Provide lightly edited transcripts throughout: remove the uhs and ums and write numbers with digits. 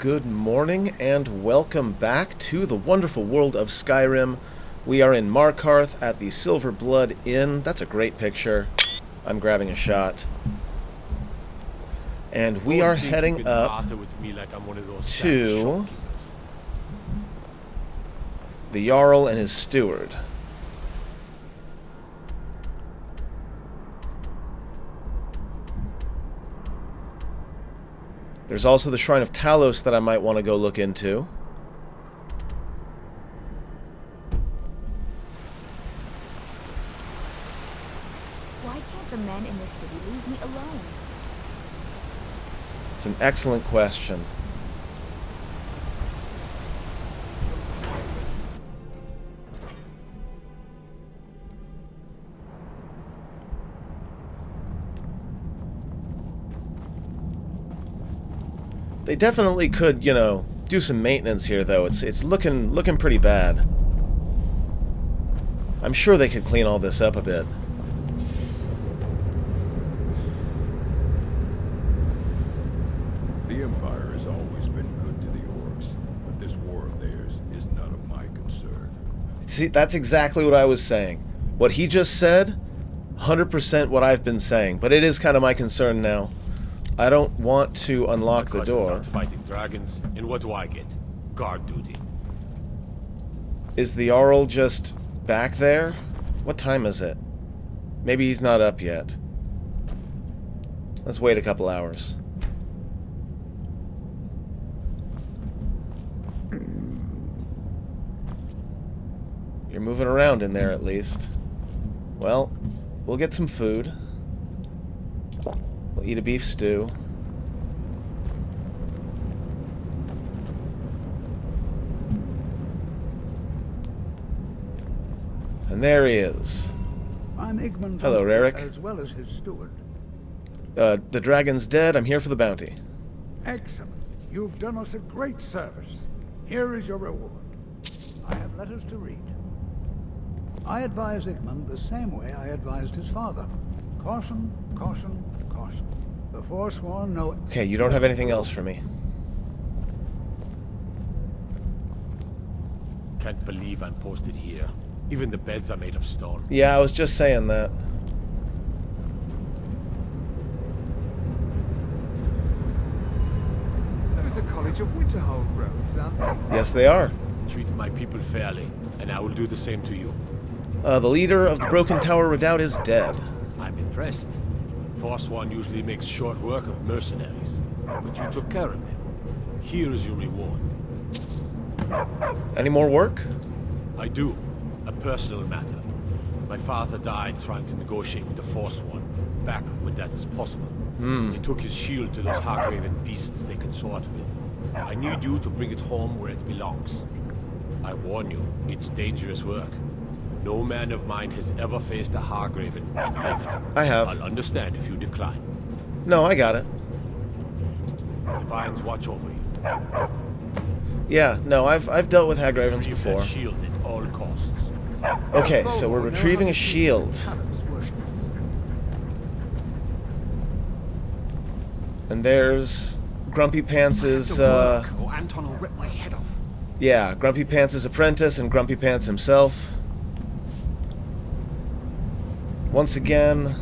good morning and welcome back to the wonderful world of Skyrim. We are in Markarth at the Silver Blood Inn. That's a great picture. I'm grabbing a shot. And we are heading up to the jarl and his steward. There's also the Shrine of Talos that I might want to go look into. Why can't the men in the city leave me alone? It's an excellent question. They definitely could, you know, do some maintenance here, though. It's looking pretty bad. I'm sure they could clean all this up a bit. The Empire has always been good to the orcs, but this war of theirs is none of my concern. See, that's exactly what I was saying. What he just said, 100% what I've been saying, but it is kind of my concern now. I don't want to unlock the door. Out fighting dragons, and what do I get? Guard duty. Is the jarl just back there? What time is it? Maybe he's not up yet. Let's wait a couple hours. You're moving around in there at least. Well, we'll get some food. We'll eat a beef stew. And there he is. I'm Igmund. Hello, Eric. As well as his steward. The dragon's dead. I'm here for the bounty. Excellent. You've done us a great service. Here is your reward. I have letters to read. I advise Igmund the same way I advised his father. Caution, caution, caution. The Forsworn know... Okay, you don't have anything else for me. Can't believe I'm posted here. Even the beds are made of stone. Yeah, I was just saying that. Those are College of Winterhold robes, aren't they? Yes, they are. Treat my people fairly, and I will do the same to you. The leader of the Broken Tower Redoubt is dead. I'm impressed. Forsworn usually makes short work of mercenaries, but you took care of them. Here is your reward. Any more work? I do. A personal matter. My father died trying to negotiate with the Forsworn, back when that was possible. They took his shield to those Hargraven beasts they consort with. I need you to bring it home where it belongs. I warn you, it's dangerous work. No man of mine has ever faced a Hargraven and lived. I have. I'll understand if you decline. No, I got it. The Vines watch over you. Yeah, no, I've dealt with Hagravens Retrieve before. that shield at all costs. Okay, so we're retrieving a shield. And there's Grumpy Pants' or Anton will rip my head off. yeah, Grumpy Pants' apprentice and Grumpy Pants himself. Once again,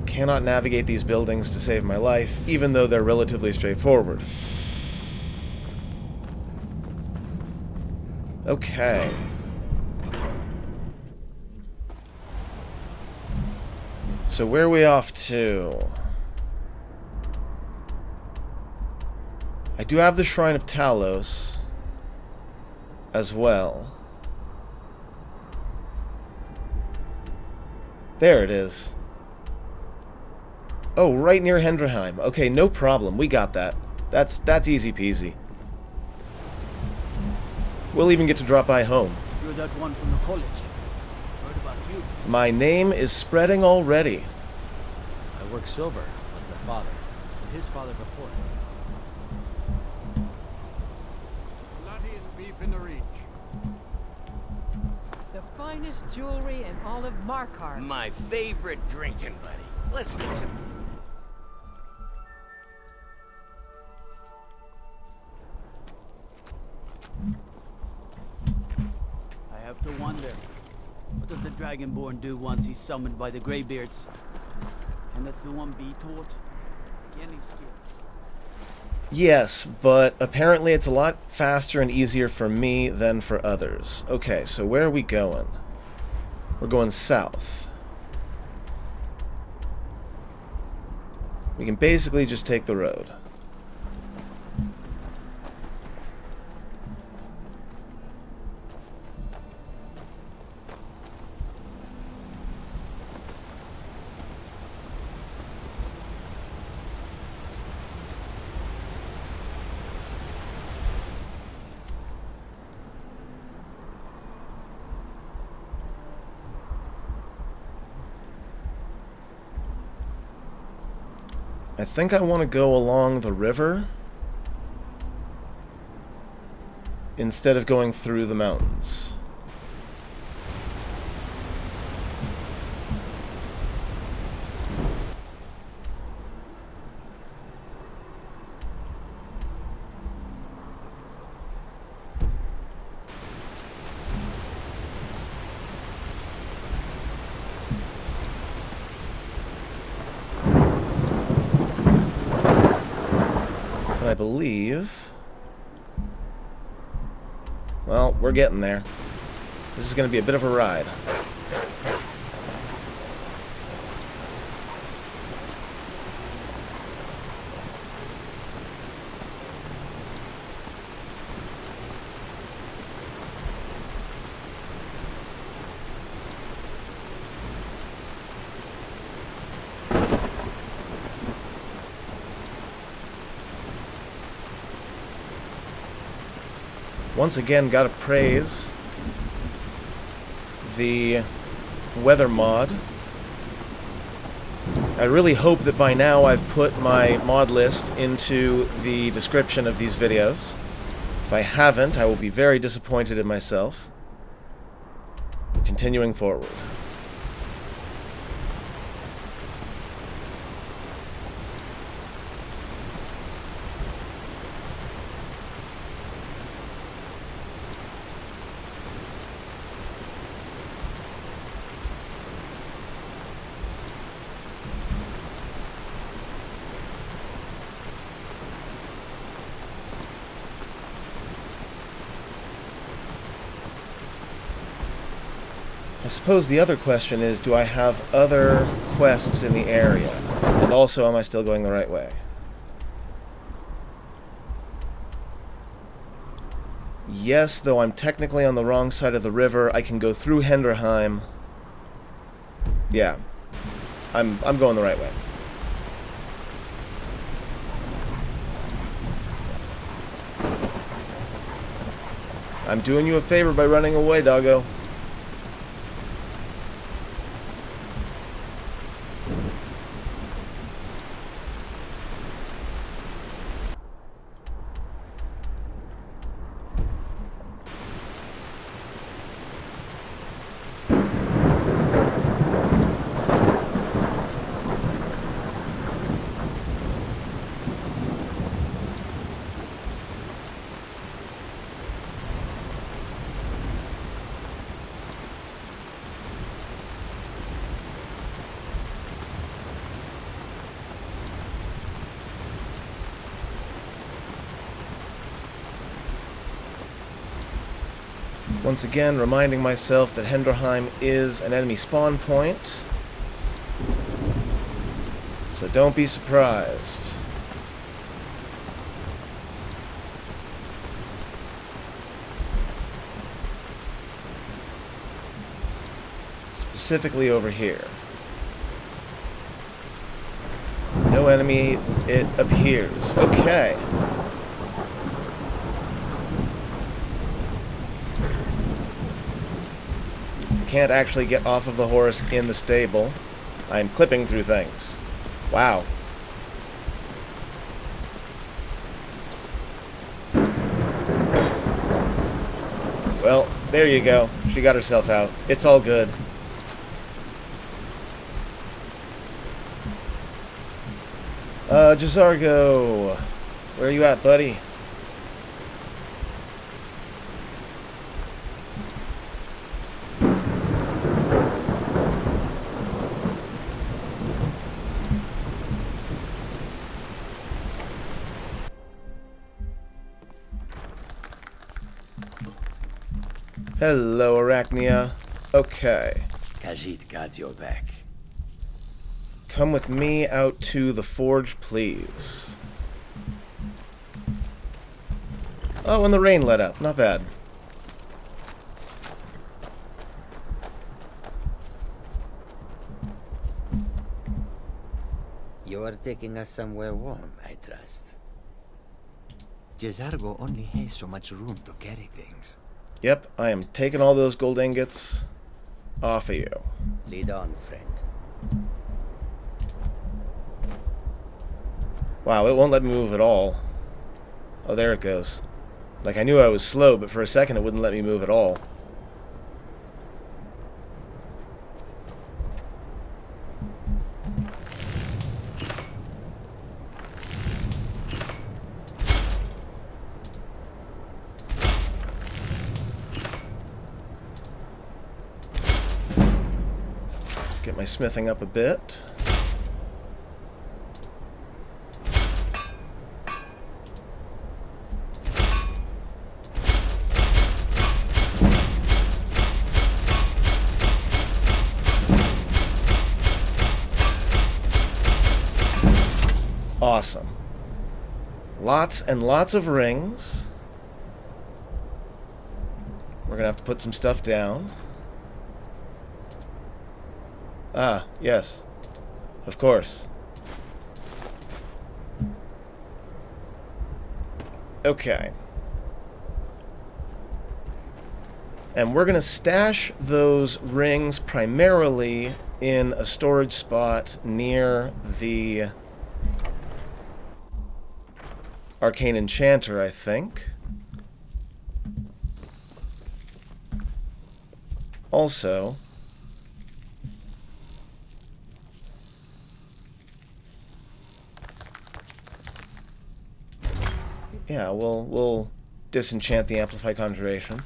cannot navigate these buildings to save my life, even though they're relatively straightforward. Okay. So where are we off to? I do have the Shrine of Talos as well. There it is. Oh, right near Hendrheim. Okay, no problem. We got that. That's easy peasy. We'll even get to drop by home. You're that one from the college. Heard about you. My name is spreading already. I work silver, like my father, and his father before him. Bloodiest beef in the reach. The finest jewelry in all of Markarth. My favorite drinking buddy. Let's get some. dragonborn do once he's summoned by the Greybeards? Can the Thuan be taught? Any skill? Yes, but apparently it's a lot faster and easier for me than for others. Okay, so where are we going? We're going south. We can basically just take the road. I think I want to go along the river instead of going through the mountains. I believe... Well, we're getting there. This is going to be a bit of a ride. Once again, gotta praise the weather mod. I really hope that by now I've put my mod list into the description of these videos. If I haven't, I will be very disappointed in myself. Continuing forward. I suppose the other question is, do I have other quests in the area? And also, am I still going the right way? Yes, though I'm technically on the wrong side of the river, I can go through Henderheim. Yeah, I'm going the right way. I'm doing you a favor by running away, doggo. Once again, reminding myself that Henderheim is an enemy spawn point. So don't be surprised. Specifically over here. No enemy, it appears. Okay. Can't actually get off of the horse in the stable. I'm clipping through things. Wow. Well, there you go. She got herself out. It's all good. Jazargo, where are you at, buddy? Hello, Arachnia. Okay. Khajiit got your back. Come with me out to the forge, please. Oh, and the rain let up. Not bad. You are taking us somewhere warm, I trust. Jezargo only has so much room to carry things. Yep, I am taking all those gold ingots off of you. Lead on, friend. Wow, it won't let me move at all. Oh, there it goes. Like, I knew I was slow, but for a second it wouldn't let me move at all. Get my smithing up a bit. Awesome. Lots and lots of rings. We're gonna have to put some stuff down. Ah, yes. Of course. Okay. And we're gonna stash those rings primarily in a storage spot near the Arcane Enchanter, I think. Also, yeah, we'll disenchant the Amplify Conjuration.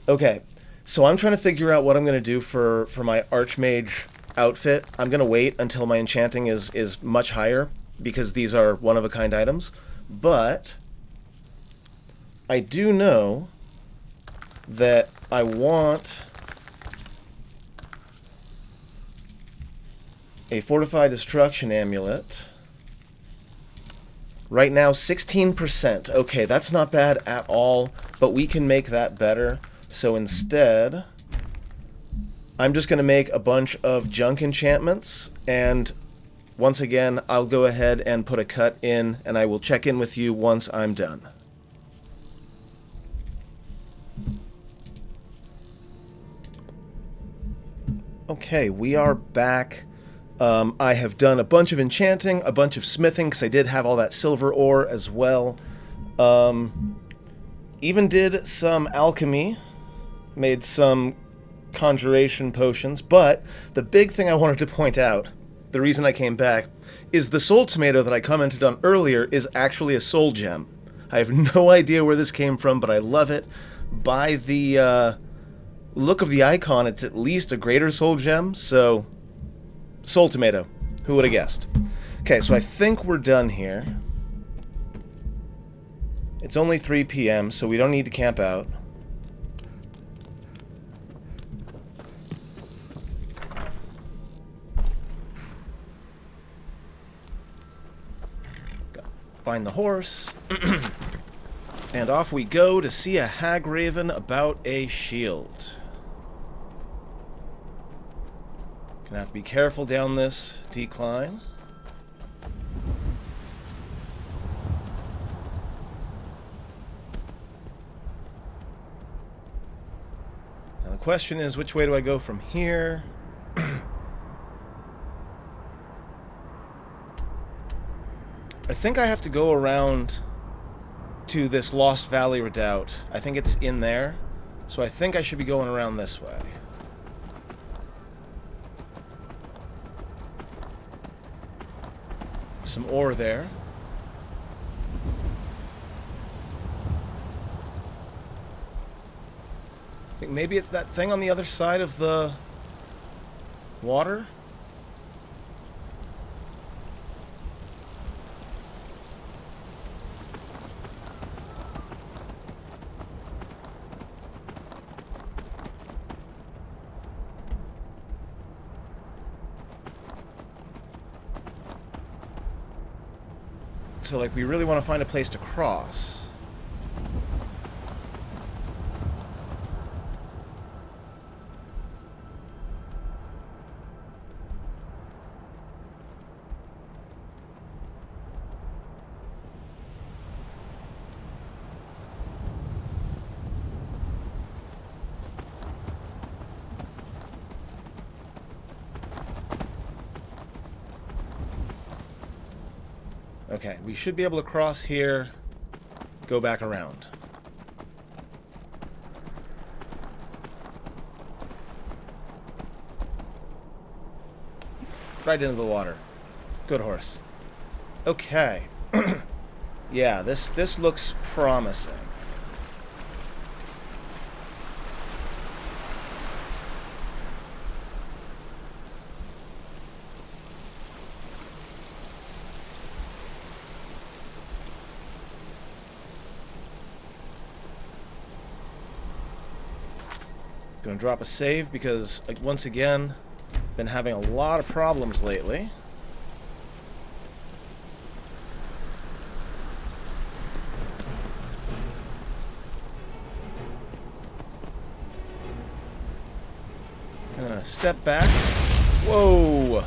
Okay, so I'm trying to figure out what I'm going to do for my Archmage outfit. I'm going to wait until my enchanting is much higher, because these are one-of-a-kind items. But I do know that I want a Fortified Destruction Amulet. Right now, 16%. Okay, that's not bad at all, but we can make that better. So instead, I'm just going to make a bunch of junk enchantments, and once again, I'll go ahead and put a cut in, and I will check in with you once I'm done. Okay, we are back. I have done a bunch of enchanting, a bunch of smithing, because I did have all that silver ore as well. Even did some alchemy, made some conjuration potions, but the big thing I wanted to point out, the reason I came back, is the soul tomato that I commented on earlier is actually a soul gem. I have no idea where this came from, but I love it. By the look of the icon, it's at least a greater soul gem, so soul tomato. Who would have guessed? Okay, so I think we're done here. It's only 3 p.m., so we don't need to camp out. Find the horse. And off we go to see a hag raven about a shield. Gonna have to be careful down this decline. Now the question is, which way do I go from here? I think I have to go around to this Lost Valley Redoubt. I think it's in there. So I think I should be going around this way. Some ore there. I think maybe it's that thing on the other side of the water. So, like, we really want to find a place to cross. Okay, we should be able to cross here, go back around. Right into the water. Good horse. Okay. Yeah, this looks promising. Gonna drop a save because, like, once again, been having a lot of problems lately. Gonna step back. Whoa!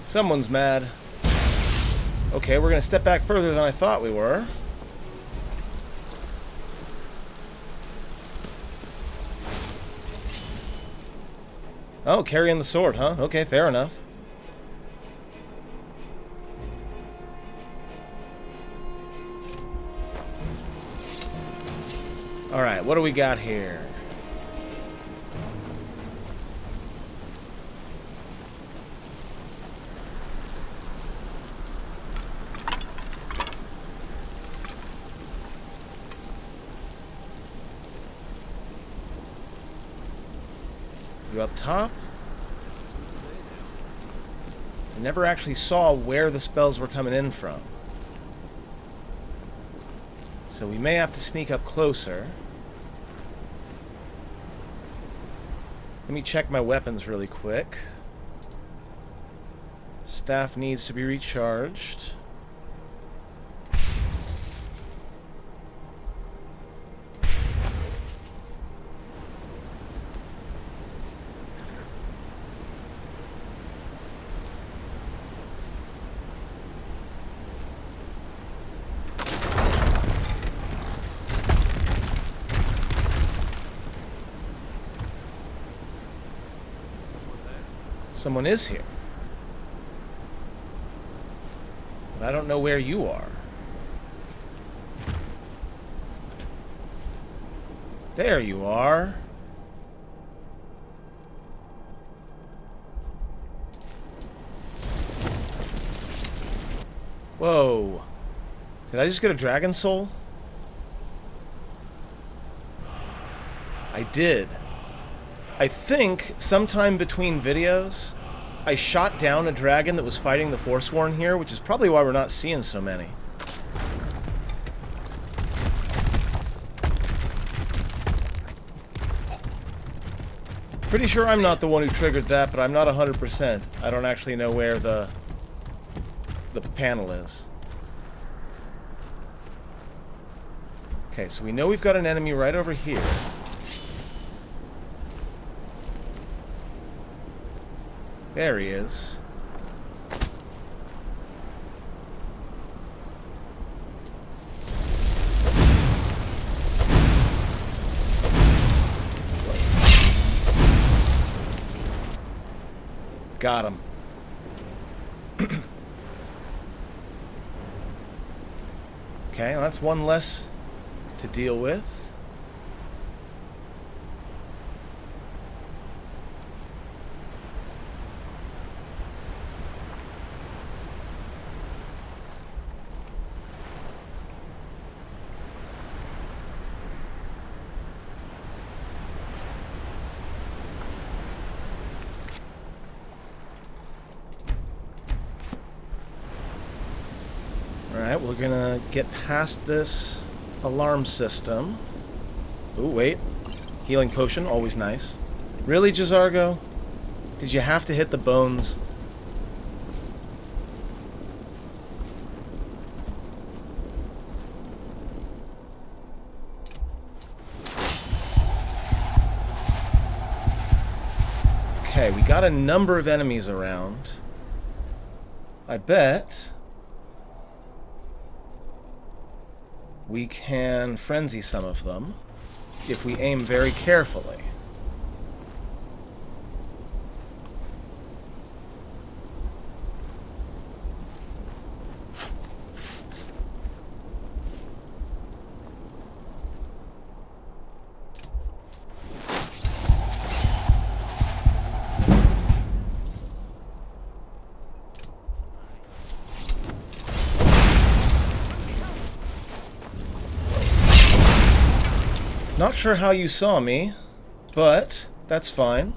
Someone's mad. Okay, we're gonna step back further than I thought we were. Oh, carrying the sword, huh? Okay, fair enough. Alright, what do we got here? You up top? I never actually saw where the spells were coming in from. So we may have to sneak up closer. Let me check my weapons really quick. Staff needs to be recharged. Someone is here. But I don't know where you are. There you are. Whoa. Did I just get a dragon soul? I did. I think sometime between videos, I shot down a dragon that was fighting the Forsworn here, which is probably why we're not seeing so many. Pretty sure I'm not the one who triggered that, but I'm not 100%. I don't actually know where the panel is. Okay, so we know we've got an enemy right over here. There he is. Got him. Okay, well, that's one less to deal with. Alright, we're gonna get past this alarm system. Ooh, wait. Healing potion, always nice. Really, Jazargo? Did you have to hit the bones? Okay, we got a number of enemies around. I bet we can frenzy some of them if we aim very carefully. Not sure how you saw me, but that's fine.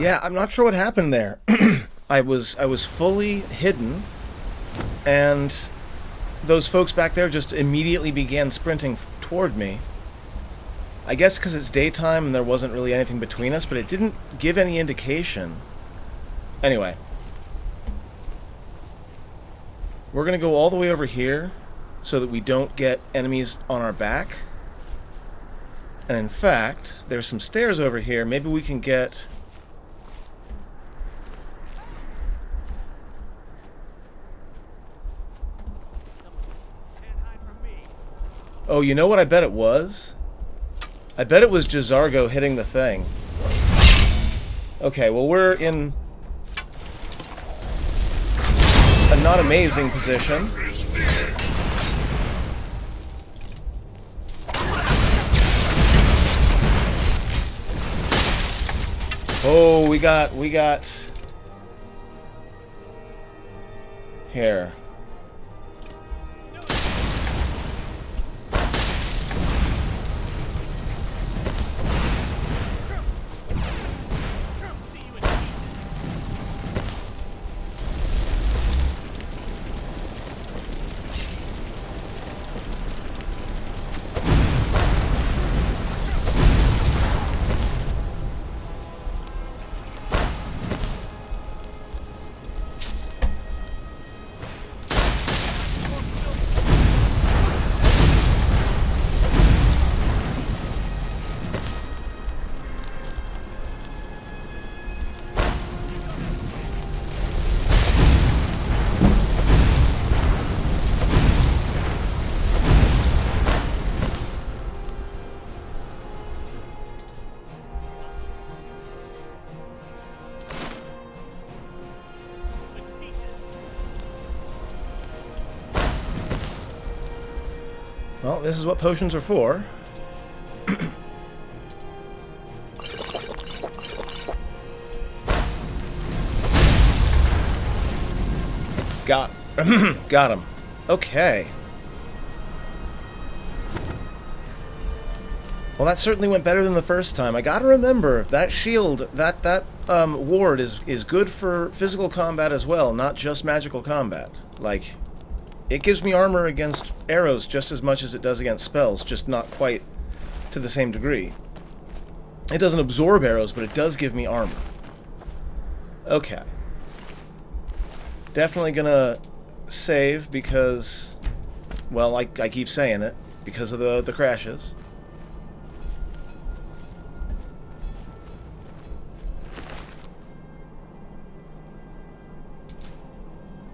Yeah, I'm not sure what happened there. I was fully hidden, and those folks back there just immediately began sprinting toward me. I guess because it's daytime and there wasn't really anything between us, but it didn't give any indication. Anyway. We're going to go all the way over here so that we don't get enemies on our back. And in fact, there's some stairs over here. Maybe we can get... Oh, you know what I bet it was? I bet it was Jazargo hitting the thing. Okay, well we're in a not amazing position. Oh, we got here. Well, this is what potions are for. Got him. Okay. Well, that certainly went better than the first time. I gotta remember, that shield, that ward is good for physical combat as well, not just magical combat. Like, it gives me armor against arrows just as much as it does against spells, just not quite to the same degree. It doesn't absorb arrows, but it does give me armor. Okay. Definitely gonna save because, well, I keep saying it, because of the crashes.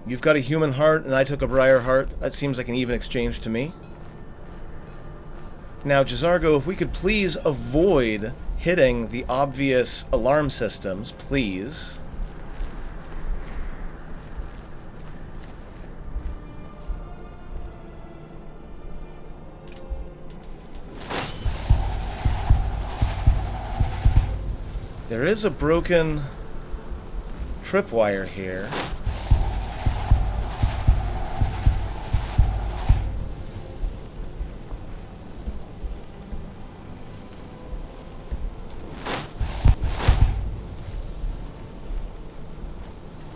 You've got a human heart, and I took a briar heart. That seems like an even exchange to me. Now, Jazargo, if we could please avoid hitting the obvious alarm systems, please. There is a broken tripwire here.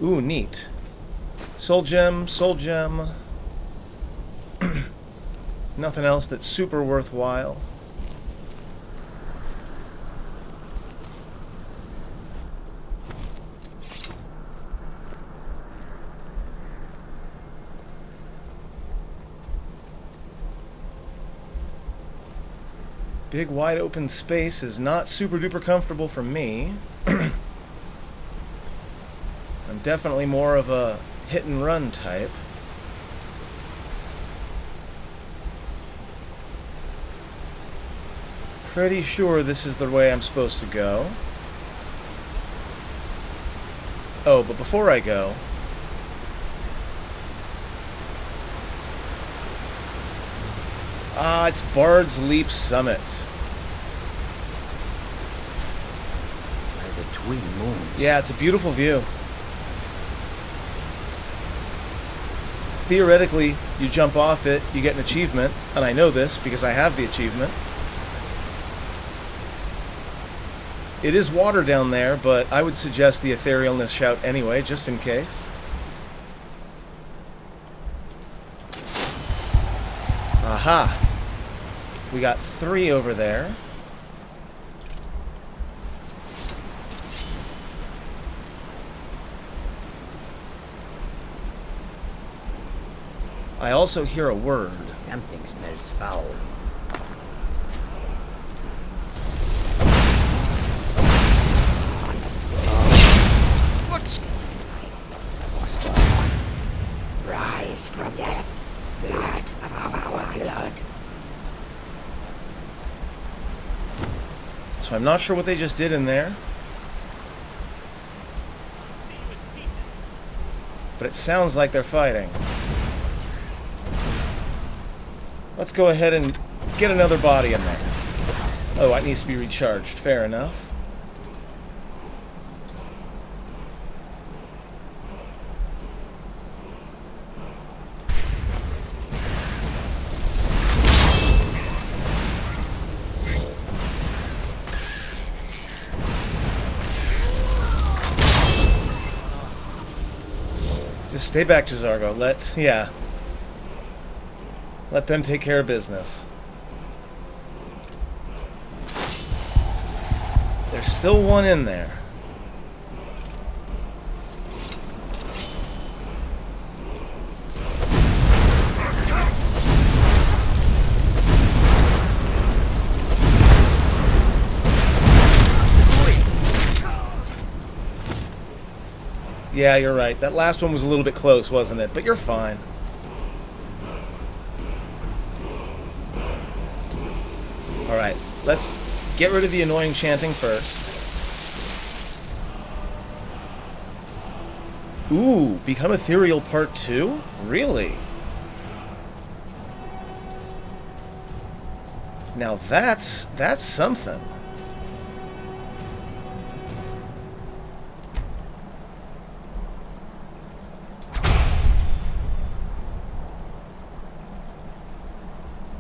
Ooh, neat. Soul gem, soul gem. Nothing else that's super worthwhile. Big wide open space is not super duper comfortable for me. I'm definitely more of a hit and run type. Pretty sure this is the way I'm supposed to go. Oh, but before I go, it's Bard's Leap Summit. By the twin moons. Yeah, it's a beautiful view. Theoretically, you jump off it, you get an achievement, and I know this because I have the achievement. It is water down there, but I would suggest the etherealness shout anyway, just in case. Aha! We got 3 over there. I also hear a word. Something smells foul. Rise from death, blood of our blood. So I'm not sure what they just did in there. But it sounds like they're fighting. Let's go ahead and get another body in there. Oh, it needs to be recharged. Fair enough. Just stay back, Jazargo. Let them take care of business. There's still one in there. Yeah, you're right. That last one was a little bit close, wasn't it? But you're fine. Alright, let's get rid of the annoying chanting first. Ooh, Become Ethereal Part 2? Really? Now that's something.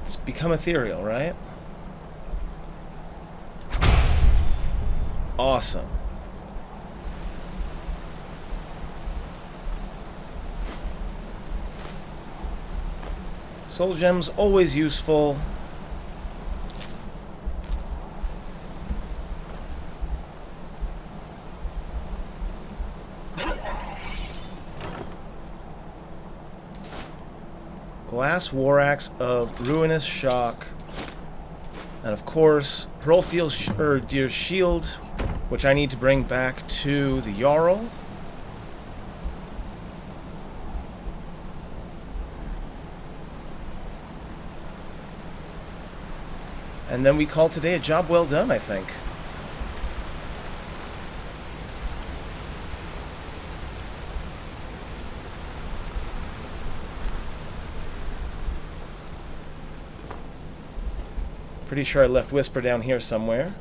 It's Become Ethereal, right? Awesome. Soul gems always useful. Glass War Axe of Ruinous Shock. And of course, Hrolfdir's shield, which I need to bring back to the jarl. And then we call today a job well done, I think. Pretty sure I left Whisper down here somewhere.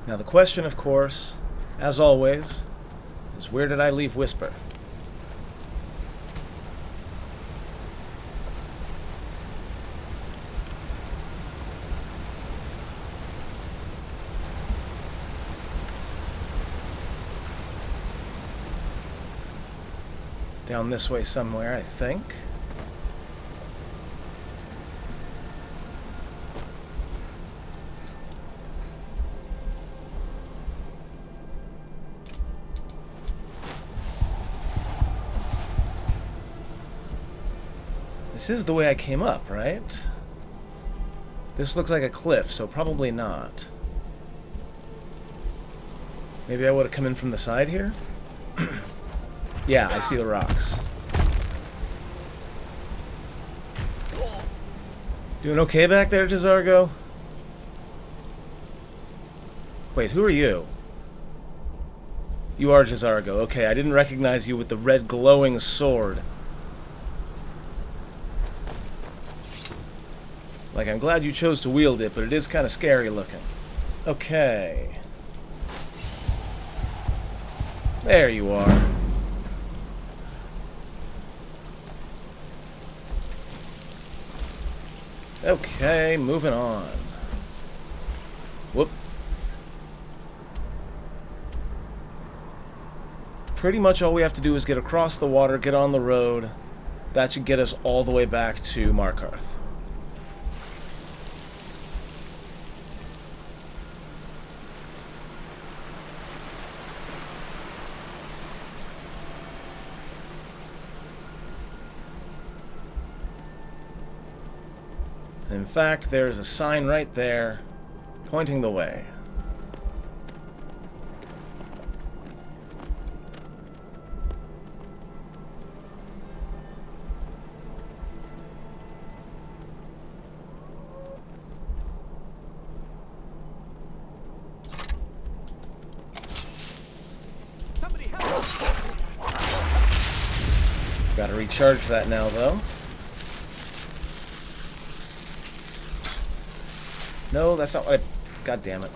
Now the question, of course, as always, is where did I leave Whisper? Down this way somewhere, I think. This is the way I came up, right? This looks like a cliff, so probably not. Maybe I would have come in from the side here? Yeah, I see the rocks. Doing okay back there, Jazargo? Wait, who are you? You are Jazargo. Okay, I didn't recognize you with the red glowing sword. Like, I'm glad you chose to wield it, but it is kind of scary looking. Okay. There you are. Okay, moving on. Whoop. Pretty much all we have to do is get across the water, get on the road. That should get us all the way back to Markarth. In fact, there's a sign right there pointing the way. Somebody help! Gotta recharge that now, though. No, that's not what I... God damn it.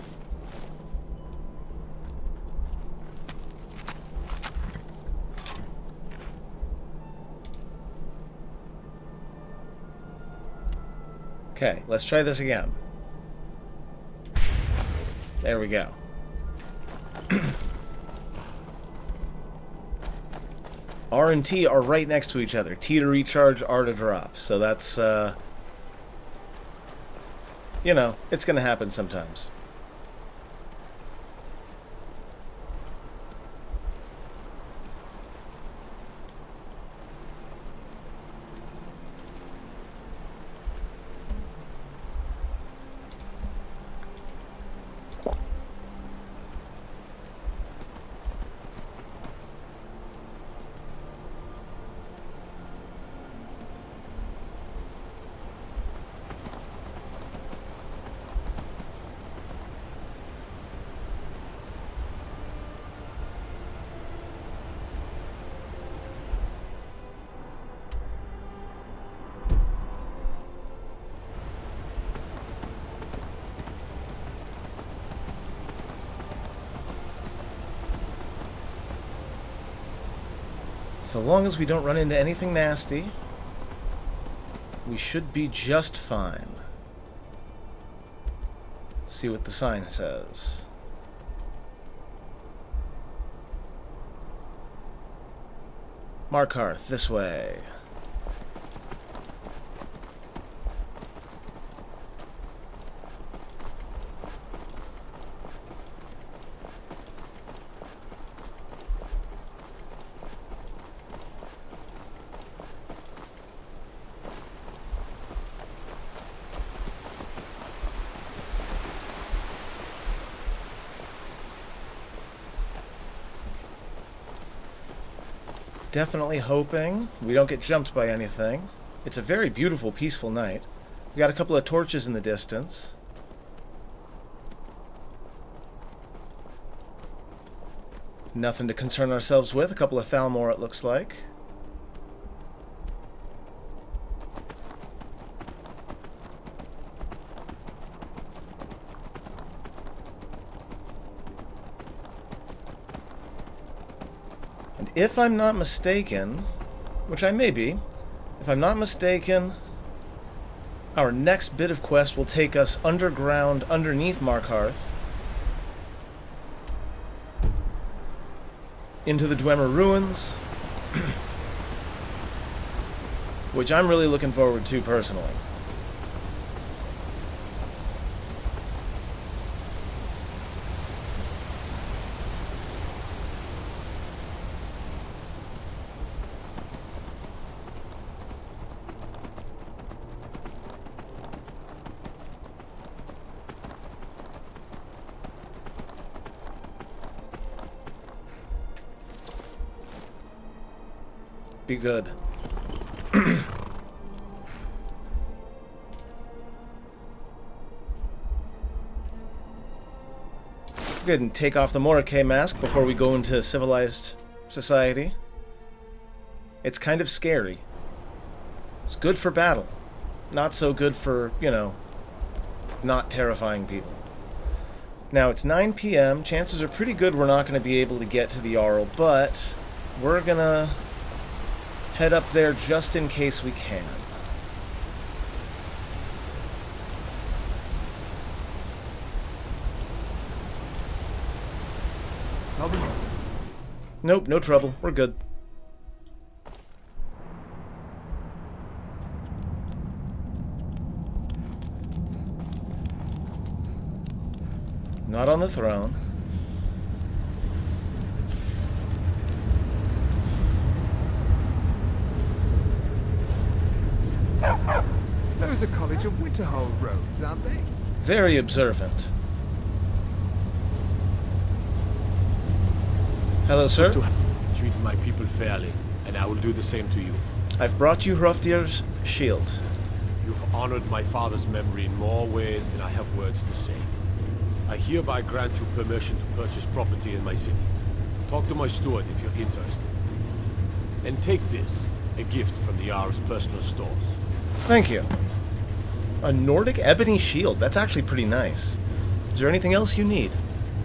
Okay, let's try this again. There we go. R and T are right next to each other. T to recharge, R to drop. So that's, you know, it's going to happen sometimes. So long as we don't run into anything nasty, we should be just fine. Let's see what the sign says. Markarth, this way. Definitely hoping we don't get jumped by anything. It's a very beautiful, peaceful night. We got a couple of torches in the distance. Nothing to concern ourselves with. A couple of Thalmor, it looks like. If I'm not mistaken, which I may be, if I'm not mistaken, our next bit of quest will take us underground underneath Markarth into the Dwemer ruins which I'm really looking forward to personally. Be good. Go ahead and take off the Morike mask before we go into civilized society. It's kind of scary. It's good for battle. Not so good for, you know, not terrifying people. Now, it's 9 p.m. Chances are pretty good we're not going to be able to get to the Jarl, but we're going to head up there just in case we can. Trouble? Nope, no trouble. We're good. Not on the throne. Those are College of Winterhold robes, aren't they? Very observant. Hello, sir. Treat my people fairly, and I will do the same to you. I've brought you Hrolfdir's shield. You've honored my father's memory in more ways than I have words to say. I hereby grant you permission to purchase property in my city. Talk to my steward if you're interested. And take this, a gift from the Jarl's personal stores. Thank you. A Nordic ebony shield. That's actually pretty nice. Is there anything else you need?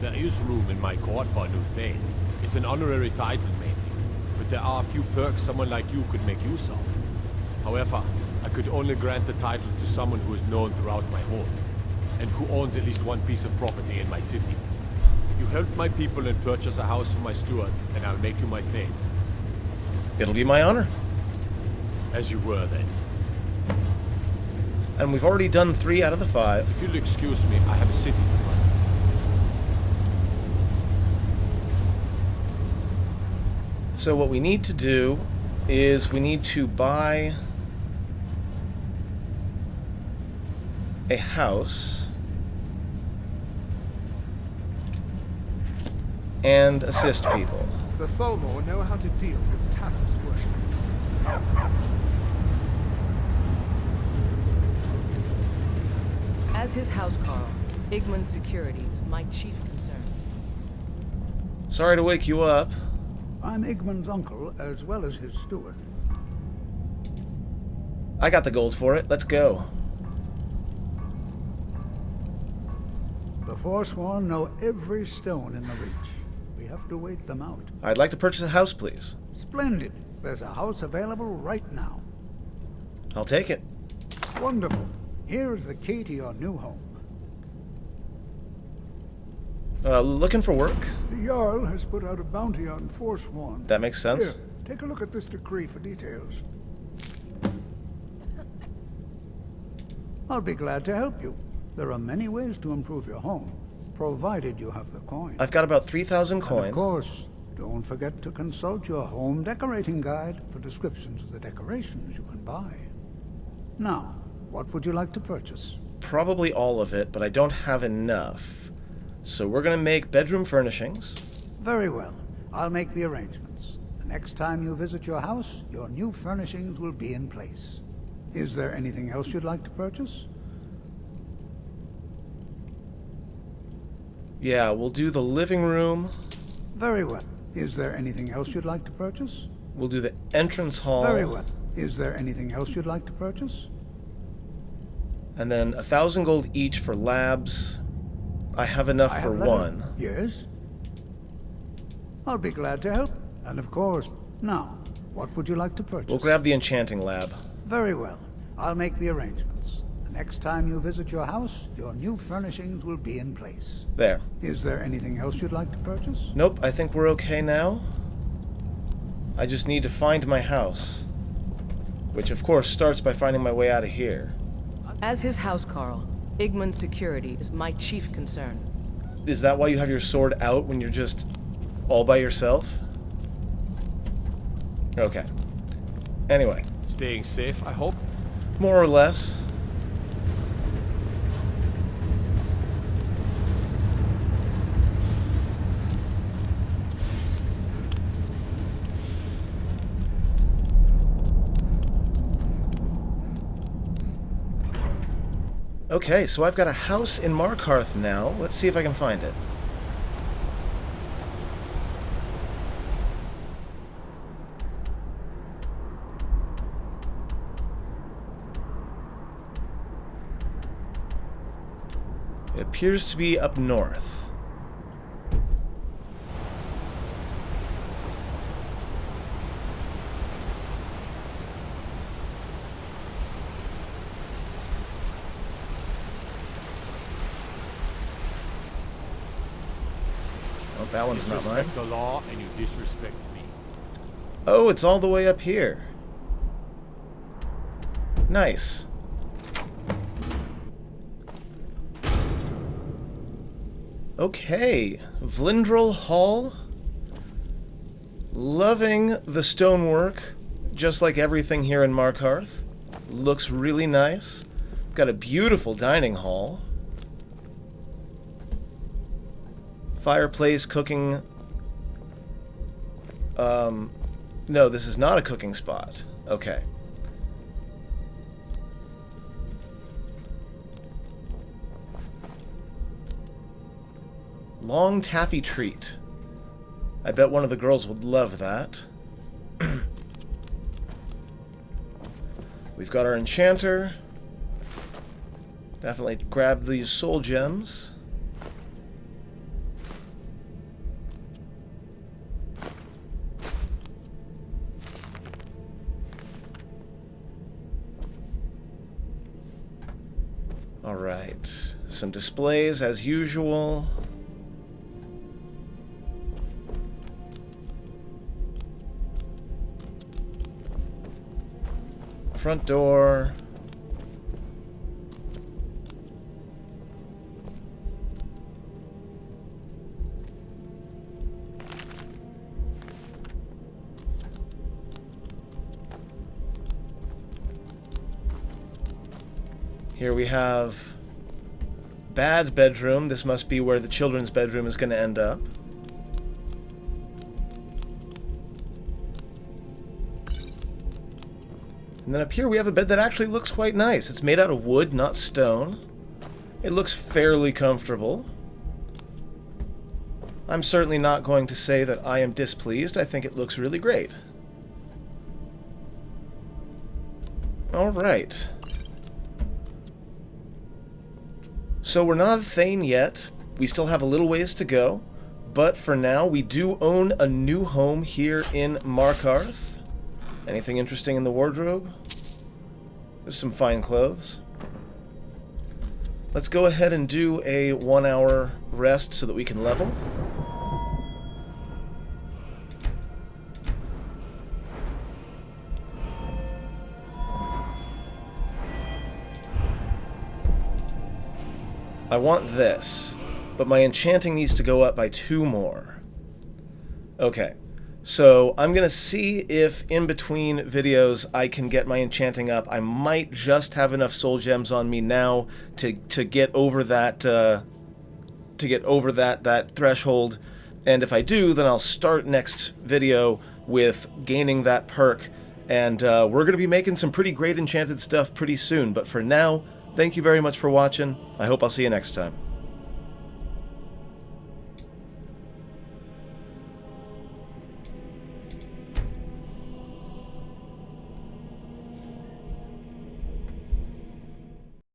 There is room in my court for a new thing. It's an honorary title, mainly. But there are a few perks someone like you could make use of. However, I could only grant the title to someone who is known throughout my home, and who owns at least one piece of property in my city. You helped my people and purchase a house for my steward, and I'll make you my thane. It'll be my honor. As you were then. And we've already done 3 out of the 5. If you'll excuse me, I have a city to run. So what we need to do is we need to buy a house and assist people. The Tholmor know how to deal with Talos worshippers. As his housecarl, Igmund's security is my chief concern. Sorry to wake you up. I'm Igmund's uncle, as well as his steward. I got the gold for it. Let's go. The Forsworn know every stone in the Reach. We have to wait them out. I'd like to purchase a house, please. Splendid. There's a house available right now. I'll take it. Wonderful. Here is the key to your new home. Looking for work? The Jarl has put out a bounty on Forsworn. That makes sense. Here, take a look at this decree for details. I'll be glad to help you. There are many ways to improve your home, provided you have the coin. I've got about 3,000 And coin. of course, don't forget to consult your home decorating guide for descriptions of the decorations you can buy. Now, what would you like to purchase? Probably all of it, but I don't have enough. So we're gonna make bedroom furnishings. Very well. I'll make the arrangements. The next time you visit your house, your new furnishings will be in place. Is there anything else you'd like to purchase? Yeah, we'll do the living room. Very well. Is there anything else you'd like to purchase? We'll do the entrance hall. Very well. Is there anything else you'd like to purchase? And then 1,000 gold each for labs. I have enough for one. Yes? I'll be glad to help. And of course, now, what would you like to purchase? We'll grab the enchanting lab. Very well. I'll make the arrangements. The next time you visit your house, your new furnishings will be in place. There. Is there anything else you'd like to purchase? Nope, I think we're okay now. I just need to find my house. which of course starts by finding my way out of here. As his housecarl, Igman's security is my chief concern. Is that why you have your sword out when you're just all by yourself? Okay. Anyway. Staying safe, I hope? More or less. Okay, so I've got a house in Markarth now. Let's see if I can find it. It appears to be up north. Oh, that one's not mine. Disrespect the law and you disrespect me. Oh, it's all the way up here. Nice. Okay, Vlindrel Hall. Loving the stonework, just like everything here in Markarth. Looks really nice. Got a beautiful dining hall. Fireplace, cooking. No, this is not a cooking spot. Okay. Long taffy treat. I bet one of the girls would love that. We've got our enchanter. Definitely grab these soul gems. Alright. Some displays as usual. Front door. Here we have bad bedroom. This must be where the children's bedroom is going to end up. And then up here we have a bed that actually looks quite nice. It's made out of wood, not stone. It looks fairly comfortable. I'm certainly not going to say that I am displeased. I think it looks really great. Alright. So we're not a Thane yet. We still have a little ways to go. But for now, we do own a new home here in Markarth. Anything interesting in the wardrobe? There's some fine clothes. Let's go ahead and do a 1 hour rest so that we can level. I want this, but my enchanting needs to go up by 2 more. Okay. So I'm going to see if in between videos I can get my enchanting up. I might just have enough soul gems on me now to get over that that threshold. And if I do, then I'll start next video with gaining that perk. And we're going to be making some pretty great enchanted stuff pretty soon. But for now, thank you very much for watching. I hope I'll see you next time.